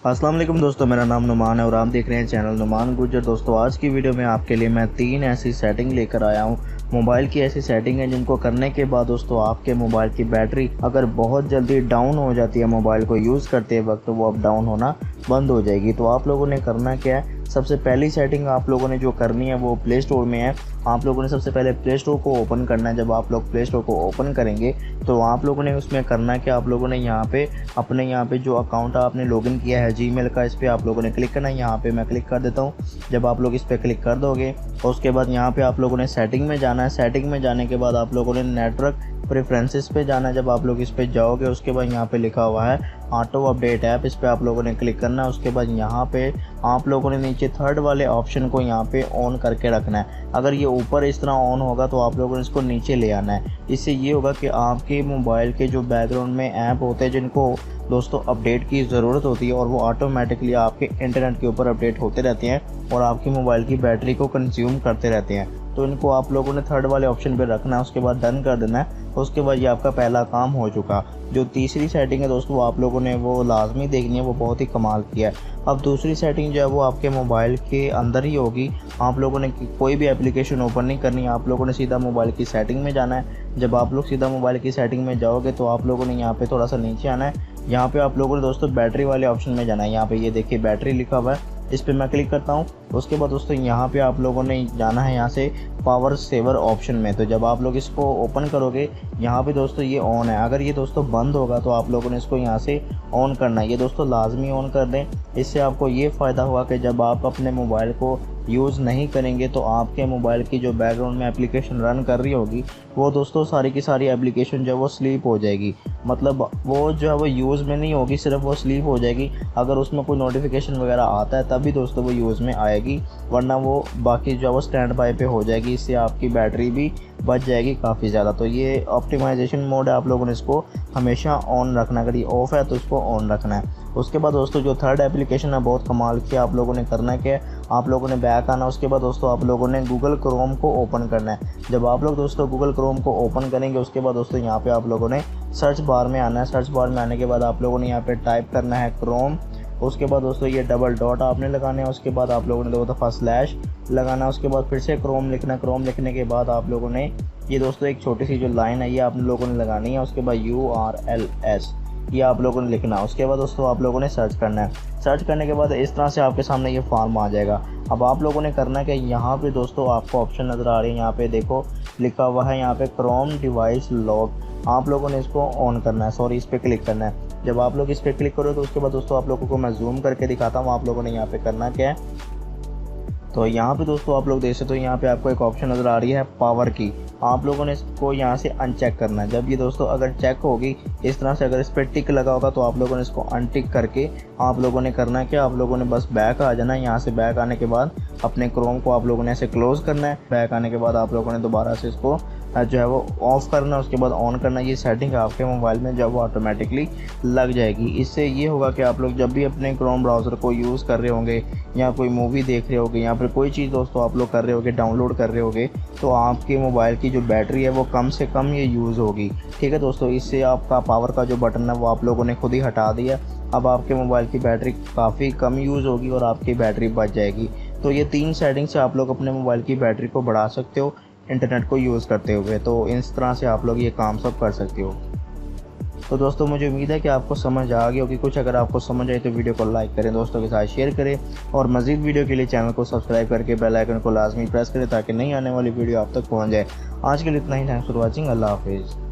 अस्सलाम वालेकुम दोस्तों, मेरा नाम नुमान है और आप देख रहे हैं चैनल नुमान गुज्जर। दोस्तों आज की वीडियो में आपके लिए मैं 3 ऐसी सेटिंग लेकर आया हूं। मोबाइल की ऐसी सेटिंग है जिनको करने के बाद दोस्तों आपके मोबाइल की बैटरी अगर बहुत जल्दी डाउन हो जाती है मोबाइल को यूज़ करते वक्त, तो वो अब डाउन होना बंद हो जाएगी। तो आप लोगों ने करना क्या है, सबसे पहली सेटिंग आप लोगों ने जो करनी है वो प्ले स्टोर में है। आप लोगों ने सबसे पहले प्ले स्टोर को ओपन करना है। जब आप लोग प्ले स्टोर को ओपन करेंगे तो आप लोगों ने उसमें करना क्या, आप लोगों ने यहाँ पे अपने यहाँ पे जो अकाउंट आपने लॉगिन किया है जीमेल का, इस पर आप लोगों ने क्लिक करना है। यहाँ पे मैं क्लिक कर देता हूँ। जब आप लोग इस पर क्लिक कर दोगे तो उसके बाद यहाँ पे आप लोगों ने सेटिंग में जाना है। सेटिंग में जाने के बाद आप लोगों ने नेटवर्क प्रेफरेंसेस पे जाना है। जब आप लोग इस पे जाओगे उसके बाद यहाँ पे लिखा हुआ है ऑटो अपडेट ऐप, इस पे आप लोगों ने क्लिक करना है। उसके बाद यहाँ पे आप लोगों ने नीचे थर्ड वाले ऑप्शन को यहाँ पे ऑन करके रखना है। अगर ये ऊपर इस तरह ऑन होगा तो आप लोगों ने इसको नीचे ले आना है। इससे ये होगा कि आपके मोबाइल के जो बैकग्राउंड में ऐप होते हैं जिनको दोस्तों अपडेट की ज़रूरत होती है और वो ऑटोमेटिकली आपके इंटरनेट के ऊपर अपडेट होते रहते हैं और आपकी मोबाइल की बैटरी को कंज्यूम करते रहते हैं। तो इनको आप लोगों ने थर्ड वाले ऑप्शन पे रखना है। उसके बाद डन कर देना है। उसके बाद ये आपका पहला काम हो चुका। जो तीसरी सेटिंग है दोस्तों आप लोगों ने वो लाजमी देखनी है, वो बहुत ही कमाल की है। अब दूसरी सेटिंग जो है वो आपके मोबाइल के अंदर ही होगी। आप लोगों ने कोई भी एप्लीकेशन ओपन नहीं करनी है, आप लोगों ने सीधा मोबाइल की सेटिंग में जाना है। जब आप लोग सीधा मोबाइल की सेटिंग में जाओगे तो आप लोगों ने यहाँ पे थोड़ा सा नीचे आना है। यहाँ पे आप लोगों ने दोस्तों बैटरी वाले ऑप्शन में जाना है। यहाँ पे ये देखिए बैटरी लिखा हुआ है, इस पर मैं क्लिक करता हूँ। उसके बाद दोस्तों यहाँ पे आप लोगों ने जाना है यहाँ से पावर सेवर ऑप्शन में। तो जब आप लोग इसको ओपन करोगे यहाँ पे दोस्तों ये ऑन है। अगर ये दोस्तों बंद होगा तो आप लोगों ने इसको यहाँ से ऑन करना है। ये दोस्तों लाजमी ऑन कर दें। इससे आपको ये फ़ायदा होगा कि जब आप अपने मोबाइल को यूज़ नहीं करेंगे तो आपके मोबाइल की जो बैकग्राउंड में एप्लीकेशन रन कर रही होगी वो दोस्तों सारी की सारी एप्लीकेशन जो है वो स्लीप हो जाएगी। मतलब वो जो है वो यूज़ में नहीं होगी, सिर्फ वो स्लीप हो जाएगी। अगर उसमें कोई नोटिफिकेशन वगैरह आता है तभी दोस्तों वो यूज़ में आएगी, वरना वो बाकी जो है वो स्टैंड बाय पे हो जाएगी। इससे आपकी बैटरी भी बच जाएगी काफ़ी ज़्यादा। तो ये ऑप्टिमाइजेशन मोड है, आप लोगों ने इसको हमेशा ऑन रखना। अगर ये ऑफ है तो इसको ऑन रखना है। उसके बाद दोस्तों जो थर्ड एप्लीकेशन है बहुत कमाल की, आप लोगों ने करना है कि आप लोगों ने बैक आना। उसके बाद दोस्तों आप लोगों ने गूगल क्रोम को ओपन करना है। जब आप लोग दोस्तों गूगल क्रोम को ओपन करेंगे उसके बाद दोस्तों यहाँ पे आप लोगों ने सर्च बार में आना है। सर्च बार में आने के बाद आप लोगों ने यहाँ पे टाइप करना है क्रोम। उसके बाद दोस्तों ये डबल डॉट आपने लगाना है। उसके बाद आप लोगों ने 2 दफ़ा स्लैश लगाना है। उसके बाद फिर से क्रोम लिखना। क्रोम लिखने के बाद आप लोगों ने ये दोस्तों एक छोटी सी जो लाइन है ये आप लोगों ने लगानी है। उसके बाद URLS ये आप लोगों ने लिखना है। उसके बाद दोस्तों आप लोगों ने सर्च करना है। सर्च करने के बाद इस तरह से आपके सामने ये फॉर्म आ जाएगा। अब आप लोगों ने करना है कि यहाँ पे दोस्तों आपको ऑप्शन नज़र आ रही है, यहाँ पे देखो लिखा हुआ है यहाँ पे क्रोम डिवाइस लॉक। आप लोगों ने इसको ऑन करना है, सॉरी इस पर क्लिक करना है। जब आप लोग इस पर क्लिक करो तो उसके बाद दोस्तों आप लोगों को मैं जूम करके दिखाता हूँ। आप लोगों ने यहाँ पे करना क्या है, तो यहाँ पे दोस्तों आप लोग देख सकते हो यहाँ पे आपको एक ऑप्शन नज़र आ रही है पावर की। आप लोगों ने इसको यहाँ से अनचेक करना है। जब ये दोस्तों अगर चेक होगी इस तरह से, अगर इस पर टिक लगा होगा तो आप लोगों ने इसको अनटिक करके आप लोगों ने करना है कि आप लोगों ने बस बैक आ जाना है। यहाँ से बैक आने के बाद अपने क्रोम को आप लोगों ने ऐसे क्लोज़ करना है। बैक आने के बाद आप लोगों ने दोबारा से इसको जो है वो ऑफ़ करना है। उसके बाद ऑन करना। ये सेटिंग आपके मोबाइल में जब वो ऑटोमेटिकली लग जाएगी। इससे ये होगा कि आप लोग जब भी अपने क्रोम ब्राउज़र को यूज़ कर रहे होंगे या कोई मूवी देख रहे होंगे या फिर कोई चीज़ दोस्तों आप लोग कर रहे होंगे, डाउनलोड कर रहे होंगे, तो आपके मोबाइल की जो बैटरी है वो कम से कम ये यूज़ होगी। ठीक है दोस्तों, इससे आपका पावर का जो बटन है वो आप लोगों ने खुद ही हटा दिया। अब आपके मोबाइल की बैटरी काफ़ी कम यूज़ होगी और आपकी बैटरी बच जाएगी। तो ये 3 सेटिंग से आप लोग अपने मोबाइल की बैटरी को बढ़ा सकते हो इंटरनेट को यूज़ करते हुए। तो इस तरह से आप लोग ये काम सब कर सकते हो। तो दोस्तों मुझे उम्मीद है कि आपको समझ आ गई होगी कुछ। अगर आपको समझ आई तो वीडियो को लाइक करें, दोस्तों के साथ शेयर करें और मज़ीद वीडियो के लिए चैनल को सब्सक्राइब करके बेल आइकन को लाजमी प्रेस करें ताकि नई आने वाली वीडियो आप तक पहुंच जाए। आज के लिए इतना ही। Thanks for watching. अल्लाह हाफिज़।